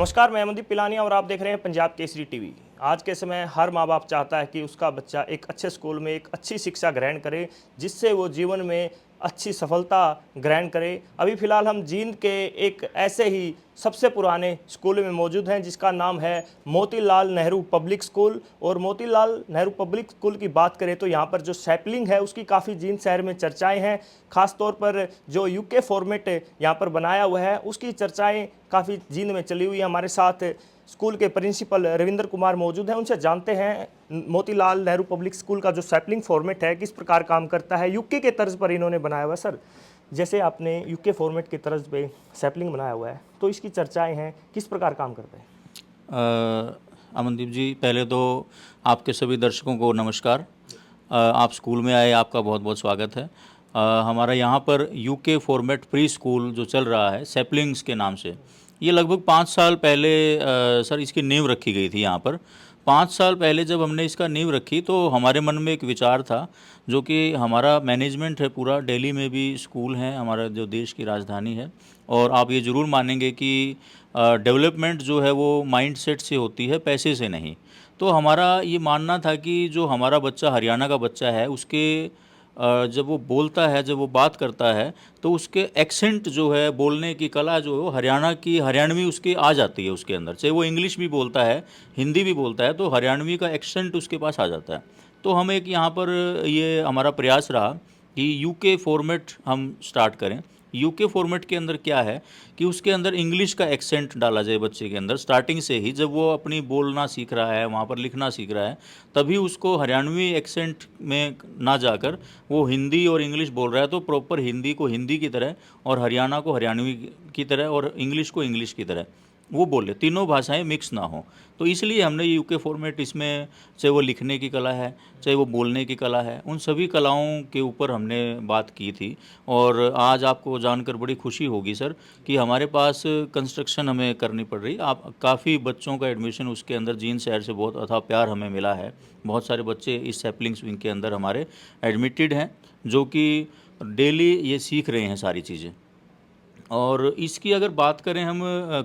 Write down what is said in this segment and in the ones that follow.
नमस्कार, मैं अमनदीप पिलानिया और आप देख रहे हैं पंजाब केसरी टीवी। आज के समय हर माँ बाप चाहता है कि उसका बच्चा एक अच्छे स्कूल में एक अच्छी शिक्षा ग्रहण करे, जिससे वो जीवन में अच्छी सफलता ग्रहण करे। अभी फ़िलहाल हम जींद के एक ऐसे ही सबसे पुराने स्कूल में मौजूद हैं, जिसका नाम है मोतीलाल नेहरू पब्लिक स्कूल। और मोतीलाल नेहरू पब्लिक स्कूल की बात करें तो यहाँ पर जो सैपलिंग है उसकी काफ़ी जींद शहर में चर्चाएँ हैं। ख़ास तौर पर जो यूके फॉर्मेट यहाँ पर बनाया हुआ है उसकी चर्चाएँ काफ़ी जींद में चली हुई है। हमारे साथ स्कूल के प्रिंसिपल रविंद्र कुमार मौजूद हैं, उनसे जानते हैं मोतीलाल नेहरू पब्लिक स्कूल का जो सैपलिंग फॉर्मेट है किस प्रकार काम करता है। यूके के तर्ज पर इन्होंने बनाया हुआ है। सर, जैसे आपने यूके फॉर्मेट की तर्ज पे सैपलिंग बनाया हुआ है तो इसकी चर्चाएं हैं, किस प्रकार काम करता है? अमनदीप जी, पहले तो आपके सभी दर्शकों को नमस्कार। आप स्कूल में आए, आपका बहुत बहुत स्वागत है। हमारा यहाँ पर यूके फॉर्मेट प्री स्कूल जो चल रहा है सैपलिंग्स के नाम से, ये लगभग 5 साल पहले सर इसकी नींव रखी गई थी। यहाँ पर 5 साल पहले जब हमने इसका नींव रखी तो हमारे मन में एक विचार था, जो कि हमारा मैनेजमेंट है पूरा, दिल्ली में भी स्कूल है, हमारा जो देश की राजधानी है। और आप ये ज़रूर मानेंगे कि डेवलपमेंट जो है वो माइंडसेट से होती है, पैसे से नहीं। तो हमारा ये मानना था कि जो हमारा बच्चा हरियाणा का बच्चा है उसके जब वो बोलता है, जब वो बात करता है, तो उसके एक्सेंट जो है, बोलने की कला जो है वो हरियाणा की, हरियाणवी उसकी आ जाती है उसके अंदर। चाहे वो इंग्लिश भी बोलता है, हिंदी भी बोलता है, तो हरियाणवी का एक्सेंट उसके पास आ जाता है। तो हम एक यहाँ पर ये हमारा प्रयास रहा कि यूके फॉर्मेट हम स्टार्ट करें। यूके फॉर्मेट के अंदर क्या है कि उसके अंदर इंग्लिश का एक्सेंट डाला जाए बच्चे के अंदर स्टार्टिंग से ही। जब वो अपनी बोलना सीख रहा है, वहाँ पर लिखना सीख रहा है, तभी उसको हरियाणवी एक्सेंट में ना जाकर वो हिंदी और इंग्लिश बोल रहा है तो प्रॉपर हिंदी को हिंदी की तरह और हरियाणा को हरियाणवी की तरह और इंग्लिश को इंग्लिश की तरह वो बोले, तीनों भाषाएं मिक्स ना हो। तो इसलिए हमने यूके फॉर्मेट इसमें, चाहे वो लिखने की कला है, चाहे वो बोलने की कला है, उन सभी कलाओं के ऊपर हमने बात की थी। और आज आपको जानकर बड़ी खुशी होगी सर कि हमारे पास कंस्ट्रक्शन हमें करनी पड़ रही। आप काफ़ी बच्चों का एडमिशन उसके अंदर जींद शहर से बहुत अथाह प्यार हमें मिला है। बहुत सारे बच्चे इस सैपलिंग्स विंग के अंदर हमारे एडमिटेड हैं, जो कि डेली ये सीख रहे हैं सारी चीज़ें। और इसकी अगर बात करें हम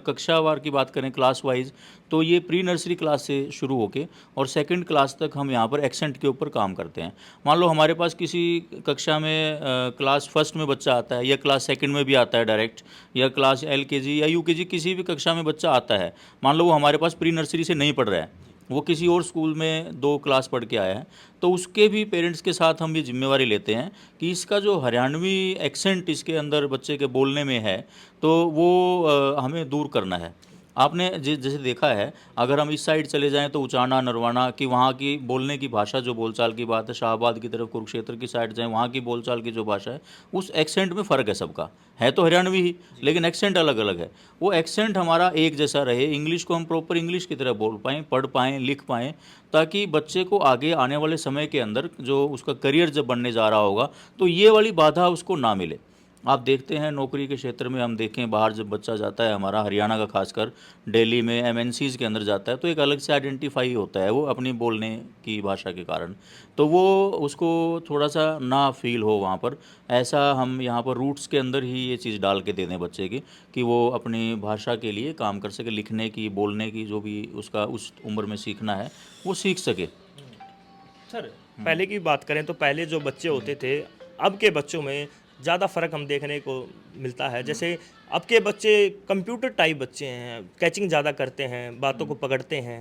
कक्षावार की बात करें, क्लास वाइज, तो ये प्री नर्सरी क्लास से शुरू होके और सेकंड क्लास तक हम यहाँ पर एक्सेंट के ऊपर काम करते हैं। मान लो हमारे पास किसी कक्षा में क्लास फर्स्ट में बच्चा आता है, या क्लास सेकंड में भी आता है डायरेक्ट, या क्लास एलकेजी या यूकेजी किसी भी कक्षा में बच्चा आता है, मान लो वो हमारे पास प्री नर्सरी से नहीं पढ़ रहा है, वो किसी और स्कूल में 2 क्लास पढ़ के आया है, तो उसके भी पेरेंट्स के साथ हम ये जिम्मेवारी लेते हैं कि इसका जो हरियाणवी एक्सेंट इसके अंदर बच्चे के बोलने में है, तो वो हमें दूर करना है। आपने जैसे देखा है, अगर हम इस साइड चले जाएं तो उचाना, नरवाना की वहाँ की बोलने की भाषा, जो बोलचाल की बात है, शाहबाद की तरफ, कुरुक्षेत्र की साइड जाएं, वहाँ की बोलचाल की जो भाषा है, उस एक्सेंट में फ़र्क है सबका। है तो हरियाणवी ही, लेकिन एक्सेंट अलग अलग है। वो एक्सेंट हमारा एक जैसा रहे, इंग्लिश को हम प्रॉपर इंग्लिश की तरह बोल पाएँ, पढ़ पाएँ, लिख पाएँ, ताकि बच्चे को आगे आने वाले समय के अंदर जो उसका करियर जब बनने जा रहा होगा तो ये वाली बाधा उसको ना मिले। आप देखते हैं नौकरी के क्षेत्र में, हम देखें बाहर जब बच्चा जाता है हमारा, हरियाणा का खासकर, दिल्ली में एमएनसीज़ के अंदर जाता है, तो एक अलग से आइडेंटिफाई होता है वो अपनी बोलने की भाषा के कारण। तो वो उसको थोड़ा सा ना फील हो वहाँ पर, ऐसा हम यहाँ पर रूट्स के अंदर ही ये चीज़ डाल के दे दें बच्चे की, कि वो अपनी भाषा के लिए काम कर सके, लिखने की, बोलने की, जो भी उसका उस उम्र में सीखना है वो सीख सके। सर, पहले की बात करें तो पहले जो बच्चे होते थे, अब के बच्चों में ज़्यादा फ़र्क हम देखने को मिलता है। जैसे अब के बच्चे कंप्यूटर टाइप बच्चे हैं, कैचिंग ज़्यादा करते हैं, बातों को पकड़ते हैं।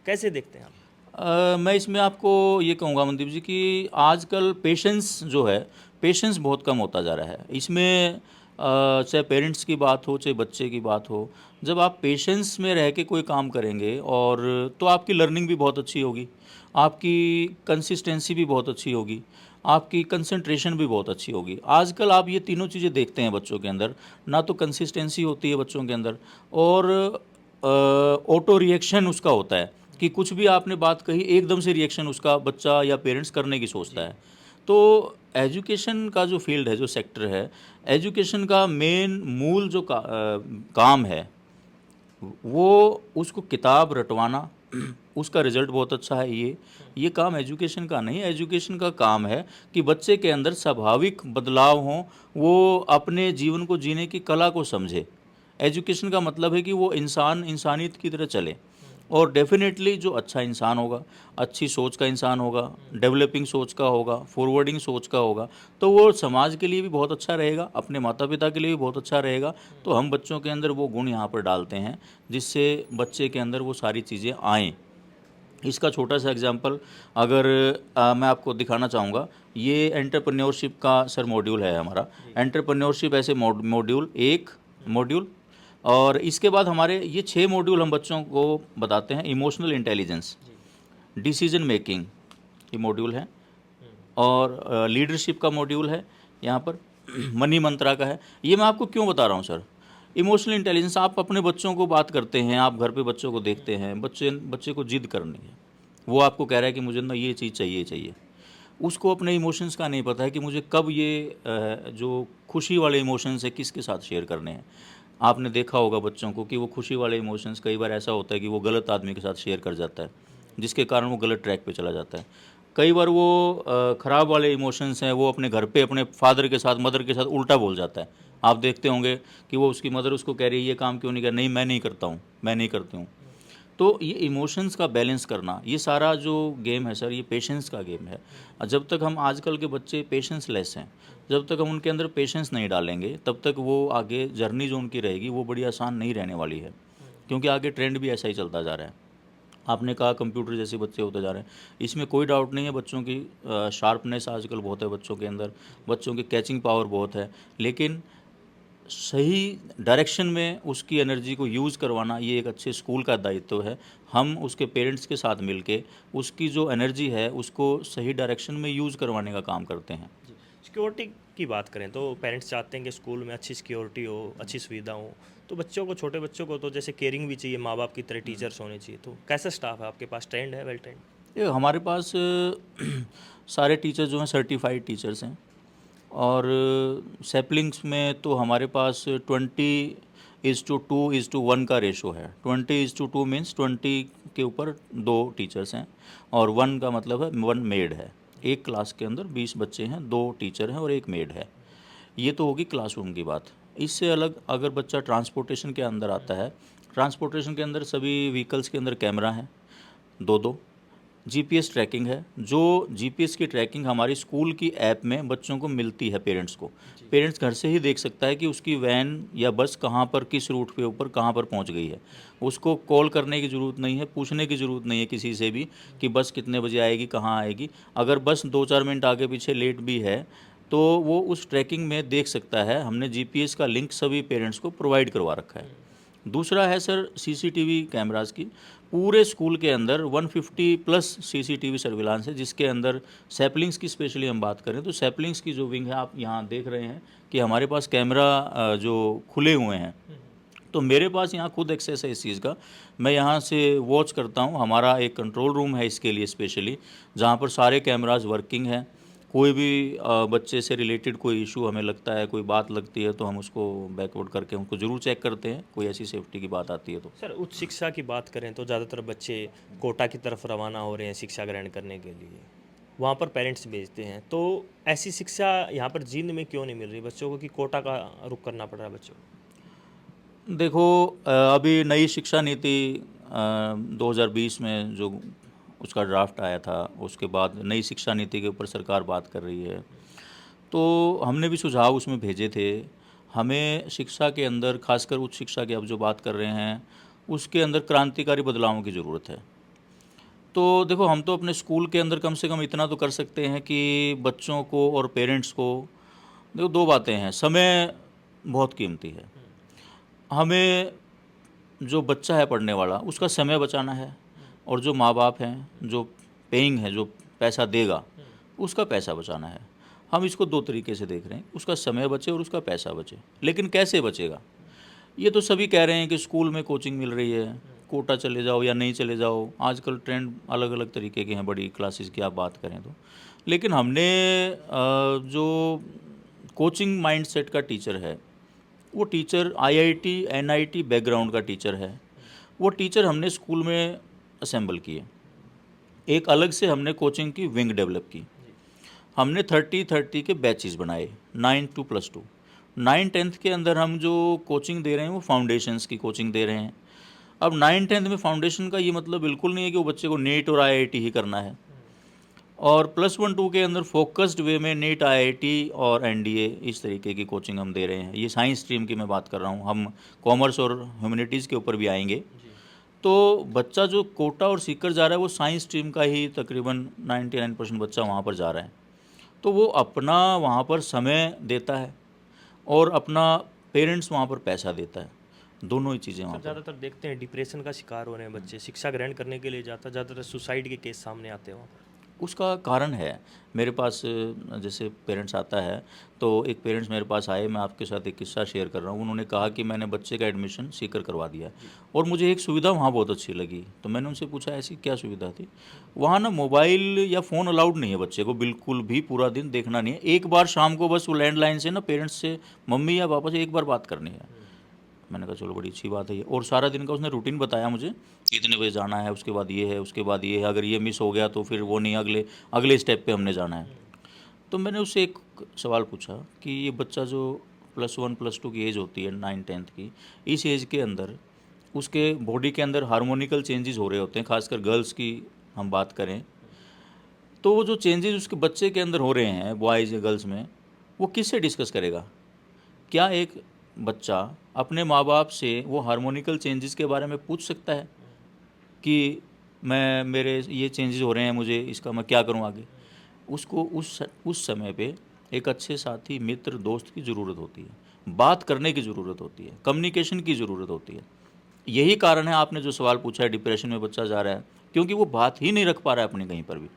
कैसे देखते हैं आप? मैं इसमें आपको ये कहूँगा मनदीप जी कि आजकल पेशेंस जो है, पेशेंस बहुत कम होता जा रहा है इसमें। चाहे पेरेंट्स की बात हो, चाहे बच्चे की बात हो, जब आप पेशेंस में रह के कोई काम करेंगे और तो आपकी लर्निंग भी बहुत अच्छी होगी, आपकी कंसिस्टेंसी भी बहुत अच्छी होगी, आपकी कंसंट्रेशन भी बहुत अच्छी होगी। आजकल आप ये तीनों चीज़ें देखते हैं बच्चों के अंदर, ना तो कंसिस्टेंसी होती है बच्चों के अंदर, और ऑटो रिएक्शन उसका होता है कि कुछ भी आपने बात कही, एकदम से रिएक्शन उसका बच्चा या पेरेंट्स करने की सोचता है। तो एजुकेशन का जो फील्ड है, जो सेक्टर है, एजुकेशन का मेन मूल जो काम है, वो उसको किताब रटवाना, उसका रिजल्ट बहुत अच्छा है। ये काम एजुकेशन का नहीं है। एजुकेशन का काम है कि बच्चे के अंदर स्वाभाविक बदलाव हों, वो अपने जीवन को जीने की कला को समझे। एजुकेशन का मतलब है कि वो इंसान इंसानियत की तरह चले, और डेफिनेटली जो अच्छा इंसान होगा, अच्छी सोच का इंसान होगा, डेवलपिंग सोच का होगा, फॉरवर्डिंग सोच का होगा, तो वो समाज के लिए भी बहुत अच्छा रहेगा, अपने माता पिता के लिए भी बहुत अच्छा रहेगा। तो हम बच्चों के अंदर वो गुण यहाँ पर डालते हैं जिससे बच्चे के अंदर वो सारी चीज़ें आएँ। इसका छोटा सा एग्जांपल अगर मैं आपको दिखाना चाहूँगा, ये एंटरप्रेन्योरशिप का सर मॉड्यूल है हमारा। एंटरप्रेन्योरशिप ऐसे मॉड्यूल एक मॉड्यूल, और इसके बाद हमारे ये 6 मॉड्यूल हम बच्चों को बताते हैं। इमोशनल इंटेलिजेंस, डिसीजन मेकिंग ये मॉड्यूल है, और लीडरशिप का मॉड्यूल है यहाँ पर, मनी मंत्रा का है। ये मैं आपको क्यों बता रहा हूँ सर, इमोशनल इंटेलिजेंस, आप अपने बच्चों को बात करते हैं, आप घर पे बच्चों को देखते हैं, बच्चे को जिद करनी है, वो आपको कह रहा है कि मुझे ना ये चीज़ चाहिए चाहिए, उसको अपने इमोशंस का नहीं पता है कि मुझे कब ये जो खुशी वाले इमोशंस है किसके साथ शेयर करने हैं। आपने देखा होगा बच्चों को कि वो खुशी वाले इमोशंस कई बार ऐसा होता है कि वो गलत आदमी के साथ शेयर कर जाता है, जिसके कारण वो गलत ट्रैक पे चला जाता है। कई बार वो ख़राब वाले इमोशंस हैं, वो अपने घर पे अपने फादर के साथ, मदर के साथ उल्टा बोल जाता है। आप देखते होंगे कि वो उसकी मदर उसको कह रही है ये काम क्यों नहीं कर, नहीं मैं नहीं करता हूँ, मैं नहीं करती हूँ। तो ये इमोशंस का बैलेंस करना, ये सारा जो गेम है सर, ये पेशेंस का गेम है। जब तक हम, आजकल के बच्चे पेशेंस लेस हैं, जब तक हम उनके अंदर पेशेंस नहीं डालेंगे तब तक वो आगे जर्नी जो उनकी रहेगी वो बड़ी आसान नहीं रहने वाली है, क्योंकि आगे ट्रेंड भी ऐसा ही चलता जा रहा है। आपने कहा कंप्यूटर जैसे बच्चे होते जा रहे हैं, इसमें कोई डाउट नहीं है, बच्चों की शार्पनेस आजकल बहुत है बच्चों के अंदर, बच्चों की कैचिंग पावर बहुत है, लेकिन सही डायरेक्शन में उसकी एनर्जी को यूज़ करवाना ये एक अच्छे स्कूल का दायित्व है। हम उसके पेरेंट्स के साथ मिलके उसकी जो एनर्जी है उसको सही डायरेक्शन में यूज़ करवाने का काम करते हैं। सिक्योरिटी की बात करें तो पेरेंट्स चाहते हैं कि स्कूल में अच्छी सिक्योरिटी हो, अच्छी सुविधा हो, तो बच्चों को, छोटे बच्चों को तो जैसे केयरिंग भी चाहिए, माँ बाप की तरह टीचर्स होने चाहिए। तो कैसा स्टाफ है आपके पास, ट्रेंड है, वेल ट्रेंड? ये हमारे पास सारे टीचर जो हैं सर्टिफाइड टीचर्स हैं, और सैपलिंग्स में तो हमारे पास 20:2:1 का रेशो है। 20:2 मीन्स 20 के ऊपर 2 टीचर्स हैं, और 1 का मतलब है 1 मेड है। एक क्लास के अंदर 20 बच्चे हैं, 2 टीचर हैं और 1 मेड है। ये तो होगी क्लासरूम की बात। इससे अलग अगर बच्चा ट्रांसपोर्टेशन के अंदर आता है, ट्रांसपोर्टेशन के अंदर सभी व्हीकल्स के अंदर कैमरा है, 2-2। जीपीएस ट्रैकिंग है, जो जीपीएस की ट्रैकिंग हमारी स्कूल की ऐप में बच्चों को मिलती है, पेरेंट्स को। पेरेंट्स घर से ही देख सकता है कि उसकी वैन या बस कहाँ पर, किस रूट के ऊपर कहाँ पर पहुँच गई है। उसको कॉल करने की ज़रूरत नहीं है, पूछने की ज़रूरत नहीं है किसी से भी कि बस कितने बजे आएगी, कहाँ आएगी। अगर बस 2-4 मिनट आगे पीछे लेट भी है तो वो उस ट्रैकिंग में देख सकता है। हमने जीपीएस का लिंक सभी पेरेंट्स को प्रोवाइड करवा रखा है। दूसरा है सर सीसीटीवी कैमरास की। पूरे स्कूल के अंदर 150 प्लस सीसीटीवी सर्विलांस है, जिसके अंदर सैपलिंग्स की स्पेशली हम बात करें तो सैपलिंग्स की जो विंग है, आप यहाँ देख रहे हैं कि हमारे पास कैमरा जो खुले हुए हैं, तो मेरे पास यहाँ खुद एक्सेस है इस चीज़ का। मैं यहाँ से वॉच करता हूँ। हमारा एक कंट्रोल रूम है इसके लिए स्पेशली, जहाँ पर सारे कैमराज वर्किंग हैं। कोई भी बच्चे से रिलेटेड कोई इशू हमें लगता है, कोई बात लगती है, तो हम उसको बैकवर्ड करके उनको ज़रूर चेक करते हैं, कोई ऐसी सेफ्टी की बात आती है तो। सर, उच्च शिक्षा की बात करें तो ज़्यादातर बच्चे कोटा की तरफ रवाना हो रहे हैं शिक्षा ग्रहण करने के लिए, वहाँ पर पेरेंट्स भेजते हैं। तो ऐसी शिक्षा यहाँ पर जींद में क्यों नहीं मिल रही बच्चों को कि कोटा का रुख करना पड़ रहा है बच्चों को? देखो अभी नई शिक्षा नीति 2020 में जो उसका ड्राफ्ट आया था, उसके बाद नई शिक्षा नीति के ऊपर सरकार बात कर रही है, तो हमने भी सुझाव उसमें भेजे थे। हमें शिक्षा के अंदर, खासकर उच्च शिक्षा की अब जो बात कर रहे हैं, उसके अंदर क्रांतिकारी बदलावों की ज़रूरत है। तो देखो, हम तो अपने स्कूल के अंदर कम से कम इतना तो कर सकते हैं कि बच्चों को और पेरेंट्स को, देखो 2 बातें हैं, समय बहुत कीमती है। हमें जो बच्चा है पढ़ने वाला, उसका समय बचाना है, और जो माँ बाप हैं, जो पेइंग है, जो पैसा देगा, उसका पैसा बचाना है। हम इसको 2 तरीके से देख रहे हैं, उसका समय बचे और उसका पैसा बचे। लेकिन कैसे बचेगा? ये तो सभी कह रहे हैं कि स्कूल में कोचिंग मिल रही है, कोटा चले जाओ या नहीं चले जाओ। आजकल ट्रेंड अलग अलग तरीके के हैं, बड़ी क्लासेस की आप बात करें तो। लेकिन हमने जो कोचिंग माइंडसेट का टीचर है, वो टीचर आईआईटी एनआईटी बैकग्राउंड का टीचर है, वो टीचर हमने स्कूल में असेंबल किए। एक अलग से हमने कोचिंग की विंग डेवलप की। हमने 30-30 के बैचेस बनाए, 9 2 + 2। 9-10th के अंदर हम जो कोचिंग दे रहे हैं वो फाउंडेशंस की कोचिंग दे रहे हैं। अब 9-10th में फाउंडेशन का ये मतलब बिल्कुल नहीं है कि वो बच्चे को नीट और आईआईटी ही करना है, और +1-2 के अंदर फोकस्ड वे में नीट, आईआईटी और एनडीए इस तरीके की कोचिंग हम दे रहे हैं। ये साइंस स्ट्रीम की मैं बात कर रहा हूँ, हम कॉमर्स और ह्यूमैनिटीज़ के ऊपर भी आएंगे। तो बच्चा जो कोटा और सीकर जा रहा है वो साइंस स्ट्रीम का ही तकरीबन 99% बच्चा वहाँ पर जा रहा है। तो वो अपना वहाँ पर समय देता है और अपना पेरेंट्स वहाँ पर पैसा देता है, दोनों ही चीज़ें वहाँ सर पर। ज़्यादातर देखते हैं डिप्रेशन का शिकार हो रहे हैं बच्चे, शिक्षा ग्रहण करने के लिए जाता ज़्यादातर सुसाइड के केस सामने आते हैं वहाँ पर। उसका कारण है, मेरे पास जैसे पेरेंट्स आता है तो एक पेरेंट्स मेरे पास आए, मैं आपके साथ एक किस्सा शेयर कर रहा हूँ। उन्होंने कहा कि मैंने बच्चे का एडमिशन सीकर करवा दिया और मुझे एक सुविधा वहाँ बहुत अच्छी लगी। तो मैंने उनसे पूछा ऐसी क्या सुविधा थी? वहाँ ना मोबाइल या फ़ोन अलाउड नहीं है बच्चे को, बिल्कुल भी पूरा दिन देखना नहीं है। एक बार शाम को बस वो लैंडलाइन से ना पेरेंट्स से, मम्मी या पापा से एक बार बात करनी है। मैंने कहा चलो बड़ी अच्छी बात है ये। और सारा दिन का उसने रूटीन बताया मुझे कि इतने बजे जाना है, उसके बाद ये है, उसके बाद ये है, अगर ये मिस हो गया तो फिर वो नहीं, अगले अगले स्टेप पे हमने जाना है। तो मैंने उससे एक सवाल पूछा कि ये बच्चा जो +1 +2 की एज होती है, 9-10th की, इस एज के अंदर उसके बॉडी के अंदर हार्मोनिकल चेंजेस हो रहे होते हैं, खासकर गर्ल्स की हम बात करें तो वो जो चेंजेस उसके बच्चे के अंदर हो रहे हैं, बॉयज़ या गर्ल्स में, वो किससे डिस्कस करेगा? क्या एक बच्चा अपने माँ बाप से वो हार्मोनिकल चेंजेस के बारे में पूछ सकता है कि मैं, मेरे ये चेंजेस हो रहे हैं, मुझे इसका मैं क्या करूँ आगे? उसको उस समय पे एक अच्छे साथी, मित्र, दोस्त की ज़रूरत होती है, बात करने की ज़रूरत होती है, कम्युनिकेशन की ज़रूरत होती है। यही कारण है आपने जो सवाल पूछा है, डिप्रेशन में बच्चा जा रहा है, क्योंकि वो बात ही नहीं रख पा रहा है अपनी कहीं पर भी।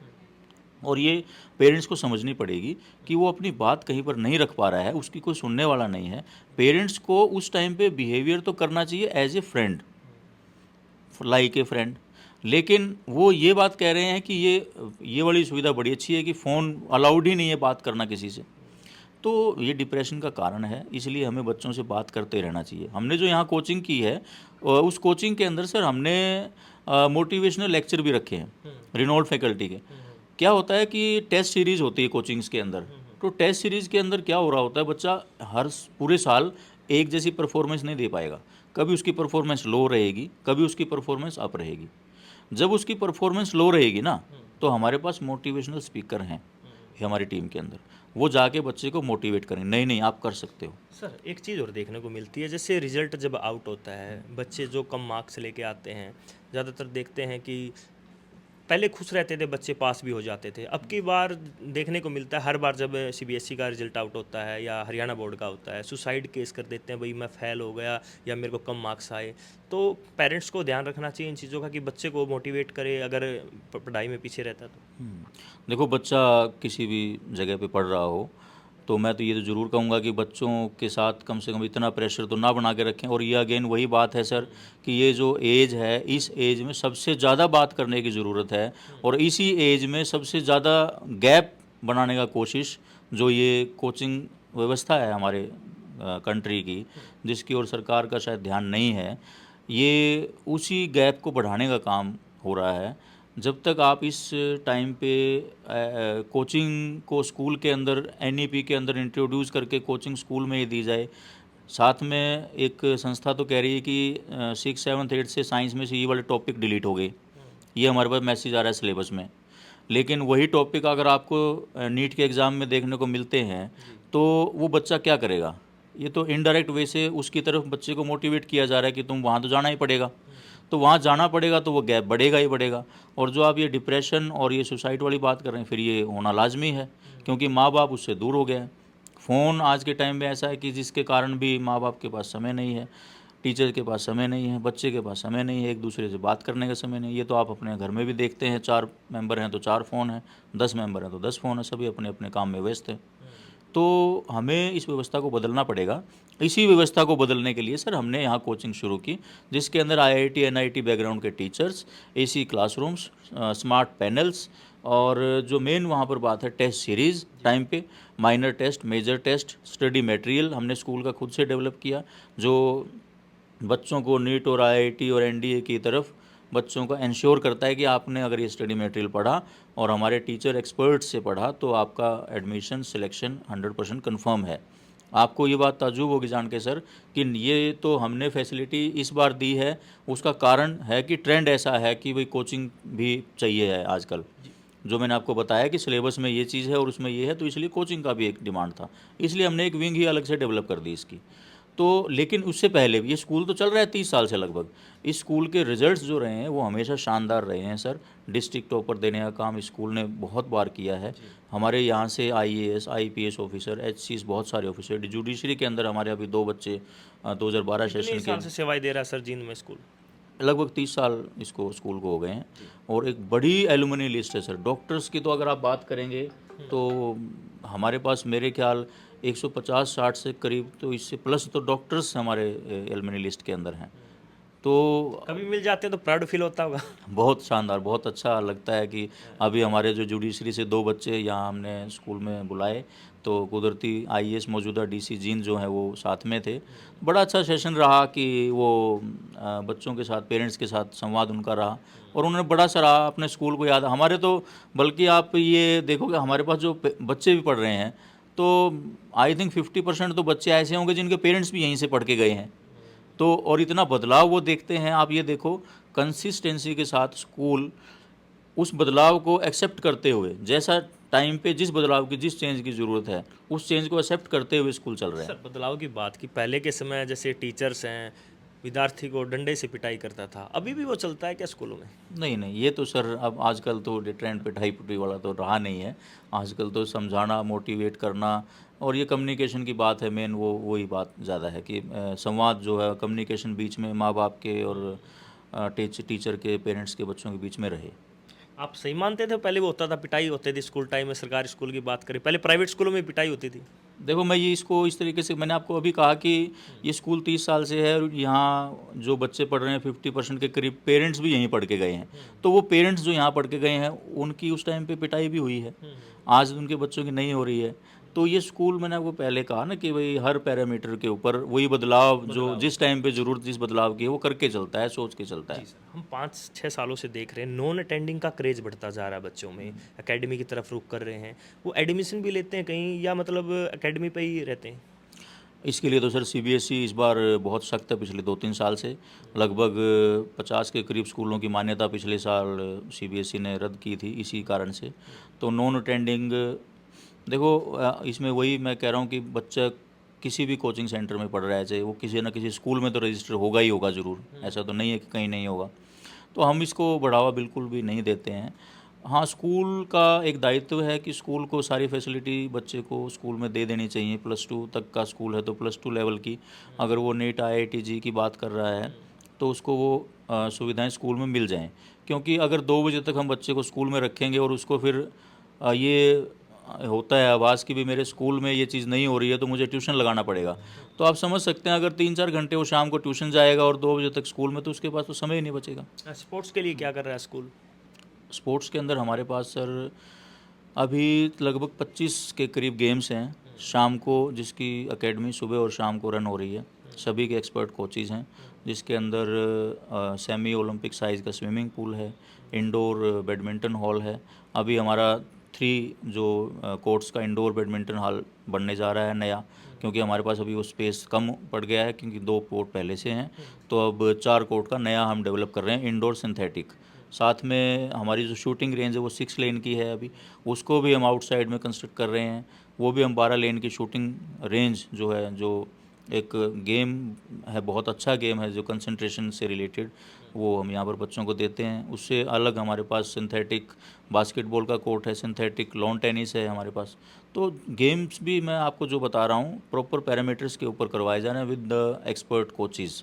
और ये पेरेंट्स को समझनी पड़ेगी कि वो अपनी बात कहीं पर नहीं रख पा रहा है, उसकी कोई सुनने वाला नहीं है। पेरेंट्स को उस टाइम पे बिहेवियर तो करना चाहिए as a friend, like a friend, लेकिन वो ये बात कह रहे हैं कि ये वाली सुविधा बड़ी अच्छी है कि फ़ोन अलाउड ही नहीं है बात करना किसी से। तो ये डिप्रेशन का कारण है, इसलिए हमें बच्चों से बात करते रहना चाहिए। हमने जो यहाँ कोचिंग की है उस कोचिंग के अंदर सर हमने मोटिवेशनल लेक्चर भी रखे हैं रिनोल्ड फैकल्टी के। क्या होता है कि टेस्ट सीरीज़ होती है कोचिंग्स के अंदर, तो टेस्ट सीरीज़ के अंदर क्या हो रहा होता है, बच्चा हर पूरे साल एक जैसी परफॉर्मेंस नहीं दे पाएगा। कभी उसकी परफॉर्मेंस लो रहेगी, कभी उसकी परफॉर्मेंस अप रहेगी। जब उसकी परफॉर्मेंस लो रहेगी ना, तो हमारे पास मोटिवेशनल स्पीकर हैं हमारी टीम के अंदर, वो जाके बच्चे को मोटिवेट करें, नहीं नहीं आप कर सकते हो। सर एक चीज़ और देखने को मिलती है, जैसे रिजल्ट जब आउट होता है, बच्चे जो कम मार्क्स लेके आते हैं, ज़्यादातर देखते हैं कि पहले खुश रहते थे बच्चे, पास भी हो जाते थे। अब की बार देखने को मिलता है हर बार जब सीबीएसई का रिजल्ट आउट होता है या हरियाणा बोर्ड का होता है, सुसाइड केस कर देते हैं, भाई मैं फेल हो गया या मेरे को कम मार्क्स आए। तो पेरेंट्स को ध्यान रखना चाहिए इन चीज़ों का कि बच्चे को मोटिवेट करे अगर पढ़ाई में पीछे रहता है तो। देखो बच्चा किसी भी जगह पे पढ़ रहा हो तो मैं तो ये तो ज़रूर कहूँगा कि बच्चों के साथ कम से कम इतना प्रेशर तो ना बना के रखें। और ये अगेन वही बात है सर कि ये जो एज है, इस एज में सबसे ज़्यादा बात करने की ज़रूरत है, और इसी एज में सबसे ज़्यादा गैप बनाने का कोशिश जो ये कोचिंग व्यवस्था है हमारे कंट्री की, जिसकी ओर सरकार का शायद ध्यान नहीं है, ये उसी गैप को बढ़ाने का काम हो रहा है। जब तक आप इस टाइम पे कोचिंग को स्कूल के अंदर, एनईपी के अंदर इंट्रोड्यूस करके कोचिंग स्कूल में ही दी जाए। साथ में एक संस्था तो कह रही है कि 6, 7, 8 से साइंस में से ये वाले टॉपिक डिलीट हो गए, ये हमारे पास मैसेज आ रहा है सिलेबस में। लेकिन वही टॉपिक अगर आपको नीट के एग्ज़ाम में देखने को मिलते हैं तो वो बच्चा क्या करेगा? ये तो इनडायरेक्ट वे से उसकी तरफ बच्चे को मोटिवेट किया जा रहा है कि तुम वहाँ तो जाना ही पड़ेगा। तो वहाँ जाना पड़ेगा तो वो गैप बढ़ेगा ही बढ़ेगा। और जो आप ये डिप्रेशन और ये सुसाइड वाली बात कर रहे हैं, फिर ये होना लाजमी है, क्योंकि माँ बाप उससे दूर हो गए हैं। फ़ोन आज के टाइम में ऐसा है कि जिसके कारण भी माँ बाप के पास समय नहीं है, टीचर के पास समय नहीं है, बच्चे के पास समय नहीं है, एक दूसरे से बात करने का समय नहीं है। ये तो आप अपने घर में भी देखते हैं, 4 मेंबर हैं तो 4 फ़ोन हैं, 10 मेंबर हैं तो 10 फ़ोन हैं, सभी अपने अपने काम में व्यस्त हैं। तो हमें इस व्यवस्था को बदलना पड़ेगा। इसी व्यवस्था को बदलने के लिए सर हमने यहाँ कोचिंग शुरू की, जिसके अंदर आईआईटी एनआईटी बैकग्राउंड के teachers, AC classrooms, smart panels, और जो मेन वहाँ पर बात है टेस्ट सीरीज़ टाइम पे, minor test, major test, study material हमने स्कूल का खुद से डेवलप किया, जो बच्चों को नीट और आईआईटी और एनडीए की तरफ बच्चों को इंश्योर करता है कि आपने अगर ये स्टडी मटेरियल पढ़ा और हमारे टीचर एक्सपर्ट से पढ़ा तो आपका एडमिशन सिलेक्शन 100% कन्फर्म है। आपको ये बात ताज्जुब होगी जान के सर कि ये तो हमने फैसिलिटी इस बार दी है, उसका कारण है कि ट्रेंड ऐसा है कि भाई कोचिंग भी चाहिए है आजकल। जो मैंने आपको बताया कि सिलेबस में ये चीज़ है और उसमें ये है, तो इसलिए कोचिंग का भी एक डिमांड था, इसलिए हमने एक विंग ही अलग से डेवलप कर दी इसकी। तो लेकिन उससे पहले ये स्कूल तो चल रहा है 30 साल से लगभग। इस स्कूल के रिजल्ट्स जो रहे हैं वो हमेशा शानदार रहे हैं सर। डिस्ट्रिक्ट टॉपर देने का काम स्कूल ने बहुत बार किया है। हमारे यहाँ से आईएएस, आईपीएस ऑफिसर, एचसीस, बहुत सारे ऑफिसर, जुडिशरी के अंदर हमारे अभी 2 बच्चे 2012 कितने सेशन साल के से सेवाएं दे रहा है सर जींद में स्कूल? लगभग 30 साल इसको स्कूल को हो गए हैं। और एक बड़ी एलुमनी लिस्ट है सर। डॉक्टर्स की तो अगर आप बात करेंगे तो हमारे पास मेरे ख्याल 150-60 से करीब, तो इससे प्लस तो डॉक्टर्स हमारे एलुमनी लिस्ट के अंदर हैं। तो कभी मिल जाते हैं तो प्राउड फील होता होगा। बहुत शानदार, बहुत अच्छा लगता है कि अभी हमारे जो जुडिशरी से 2 बच्चे यहाँ हमने स्कूल में बुलाए, तो कुदरती आईएएस मौजूदा डीसी जींद जो हैं वो साथ में थे। बड़ा अच्छा सेशन रहा कि वो बच्चों के साथ, पेरेंट्स के साथ संवाद उनका रहा और उन्होंने बड़ा सराहा अपने स्कूल को याद। हमारे तो बल्कि आप ये देखोगे हमारे पास जो बच्चे भी पढ़ रहे हैं, तो आई थिंक 50% तो बच्चे ऐसे होंगे जिनके पेरेंट्स भी यहीं से पढ़ के गए हैं। तो और इतना बदलाव वो देखते हैं। आप ये देखो कंसिस्टेंसी के साथ स्कूल उस बदलाव को एक्सेप्ट करते हुए, जैसा टाइम पे जिस बदलाव की, जिस चेंज की ज़रूरत है, उस चेंज को एक्सेप्ट करते हुए स्कूल चल रहे हैं। सर बदलाव की बात की, पहले के समय जैसे टीचर्स हैं, विद्यार्थी को डंडे से पिटाई करता था, अभी भी वो चलता है क्या स्कूलों में? नहीं नहीं, ये तो सर अब आजकल तो ट्रेंड पिटाई पुटाई वाला तो रहा नहीं है। आजकल तो समझाना, मोटिवेट करना और ये कम्युनिकेशन की बात है मेन, वो वही बात ज़्यादा है कि संवाद जो है, कम्युनिकेशन बीच में माँ बाप के और टीचर के, पेरेंट्स के, बच्चों के बीच में रहे। आप सही मानते थे पहले वो होता था, पिटाई होती थी स्कूल टाइम में? सरकारी स्कूल की बात करें, पहले प्राइवेट स्कूलों में पिटाई होती थी। देखो मैं ये इसको इस तरीके से, मैंने आपको अभी कहा कि ये स्कूल 30 साल से है और यहाँ जो बच्चे पढ़ रहे हैं 50% के करीब पेरेंट्स भी यहीं पढ़ के गए हैं। तो वो पेरेंट्स जो यहाँ पढ़ के गए हैं उनकी उस टाइम पे पिटाई भी हुई है, आज उनके बच्चों की नहीं हो रही है। तो ये स्कूल, मैंने आपको पहले कहा ना कि भाई हर पैरामीटर के ऊपर वही बदलाव जो जिस टाइम पे ज़रूरत जिस बदलाव की है वो करके चलता है, सोच के चलता है। हम 5-6 सालों से देख रहे हैं नॉन अटेंडिंग का क्रेज बढ़ता जा रहा है बच्चों में, एकेडमी की तरफ रुख कर रहे हैं। वो एडमिशन भी लेते हैं कहीं या मतलब एकेडमी पे ही रहते हैं? इसके लिए तो सर सीबीएसई इस बार बहुत सख्त है। पिछले 2-3 साल से लगभग 50 के करीब स्कूलों की मान्यता पिछले साल सीबीएसई ने रद्द की थी इसी कारण से। तो नॉन अटेंडिंग, देखो इसमें वही मैं कह रहा हूँ कि बच्चा किसी भी कोचिंग सेंटर में पढ़ रहा है, चाहे वो किसी न किसी स्कूल में तो रजिस्टर होगा ही होगा ज़रूर, ऐसा तो नहीं है कि कहीं नहीं होगा। तो हम इसको बढ़ावा बिल्कुल भी नहीं देते हैं। हाँ, स्कूल का एक दायित्व है कि स्कूल को सारी फैसिलिटी बच्चे को स्कूल में दे देनी चाहिए। +2 तक का स्कूल है तो +2 लेवल की, अगर वो नीट IIT जी की बात कर रहा है तो उसको वो सुविधाएं स्कूल में मिल जाएं। क्योंकि अगर 2 बजे तक हम बच्चे को स्कूल में रखेंगे और उसको फिर ये होता है आवाज़ की भी मेरे स्कूल में ये चीज़ नहीं हो रही है तो मुझे ट्यूशन लगाना पड़ेगा, तो आप समझ सकते हैं अगर 3-4 घंटे वो शाम को ट्यूशन जाएगा और 2 बजे तक स्कूल में, तो उसके पास तो समय ही नहीं बचेगा। स्पोर्ट्स के लिए क्या कर रहा है स्कूल? स्पोर्ट्स के अंदर हमारे पास सर अभी लगभग 25 के करीब गेम्स हैं शाम को, जिसकी एकेडमी सुबह और शाम को रन हो रही है। सभी के एक्सपर्ट कोचेज़ हैं, जिसके अंदर सेमी ओलंपिक साइज़ का स्विमिंग पूल है, इंडोर बैडमिंटन हॉल है। अभी हमारा 3 जो कोर्ट्स का इंडोर बैडमिंटन हॉल बनने जा रहा है नया, क्योंकि हमारे पास अभी वो स्पेस कम पड़ गया है क्योंकि 2 कोर्ट पहले से हैं, तो अब 4 कोर्ट का नया हम डेवलप कर रहे हैं, इंडोर सिंथेटिक। साथ में हमारी जो शूटिंग रेंज है वो 6 लेन की है अभी, उसको भी हम आउटसाइड में कंस्ट्रक्ट कर रहे हैं। वो भी हम 12 लेन की शूटिंग रेंज जो है, जो एक गेम है, बहुत अच्छा गेम है जो कंसंट्रेशन से रिलेटेड, वो हम यहाँ पर बच्चों को देते हैं। उससे अलग हमारे पास सिंथेटिक बास्केटबॉल का कोर्ट है, सिंथेटिक लॉन टेनिस है हमारे पास। तो गेम्स भी मैं आपको जो बता रहा हूँ प्रॉपर पैरामीटर्स के ऊपर करवाए जा रहे हैं विद द एक्सपर्ट कोचेज़।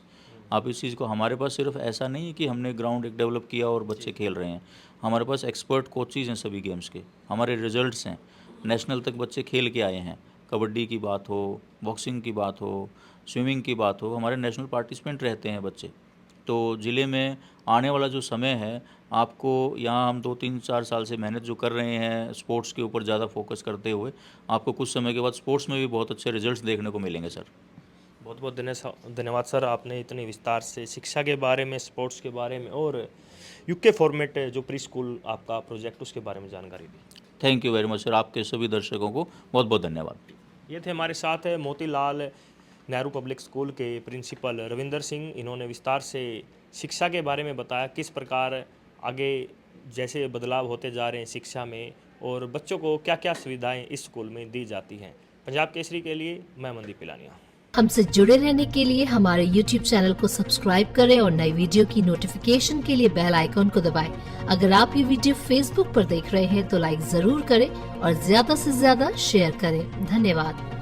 आप इस चीज़ को, हमारे पास सिर्फ ऐसा नहीं है कि हमने ग्राउंड एक डेवलप किया और बच्चे खेल रहे हैं। हमारे पास एक्सपर्ट कोचेज़ हैं सभी गेम्स के, हमारे रिजल्ट्स हैं, नेशनल तक बच्चे खेल के आए हैं। कबड्डी की बात हो, बॉक्सिंग की बात हो, स्विमिंग की बात हो, हमारे नेशनल पार्टिसिपेंट रहते हैं बच्चे। तो ज़िले में आने वाला जो समय है, आपको यहाँ हम 2-3-4 साल से मेहनत जो कर रहे हैं स्पोर्ट्स के ऊपर ज़्यादा फोकस करते हुए, आपको कुछ समय के बाद स्पोर्ट्स में भी बहुत अच्छे रिजल्ट्स देखने को मिलेंगे सर। बहुत बहुत धन्यवाद सर, आपने इतने विस्तार से शिक्षा के बारे में, स्पोर्ट्स के बारे में और यूके फॉर्मेट जो प्री स्कूल आपका प्रोजेक्ट उसके बारे में जानकारी दी। Thank you very much sir, आपके सभी दर्शकों को बहुत बहुत धन्यवाद। ये थे हमारे साथ मोतीलाल नेहरू पब्लिक स्कूल के प्रिंसिपल रविंदर सिंह। इन्होंने विस्तार से शिक्षा के बारे में बताया, किस प्रकार आगे जैसे बदलाव होते जा रहे हैं शिक्षा में और बच्चों को क्या क्या सुविधाएं इस स्कूल में दी जाती हैं। पंजाब केसरी के लिए मैं मनदीप पिलानिया। हमसे जुड़े रहने के लिए हमारे YouTube चैनल को सब्सक्राइब करें और नई वीडियो की नोटिफिकेशन के लिए बेल आइकॉन को दबाएं। अगर आप ये वीडियो Facebook पर देख रहे हैं तो लाइक जरूर करें और ज्यादा से ज्यादा शेयर करें। धन्यवाद।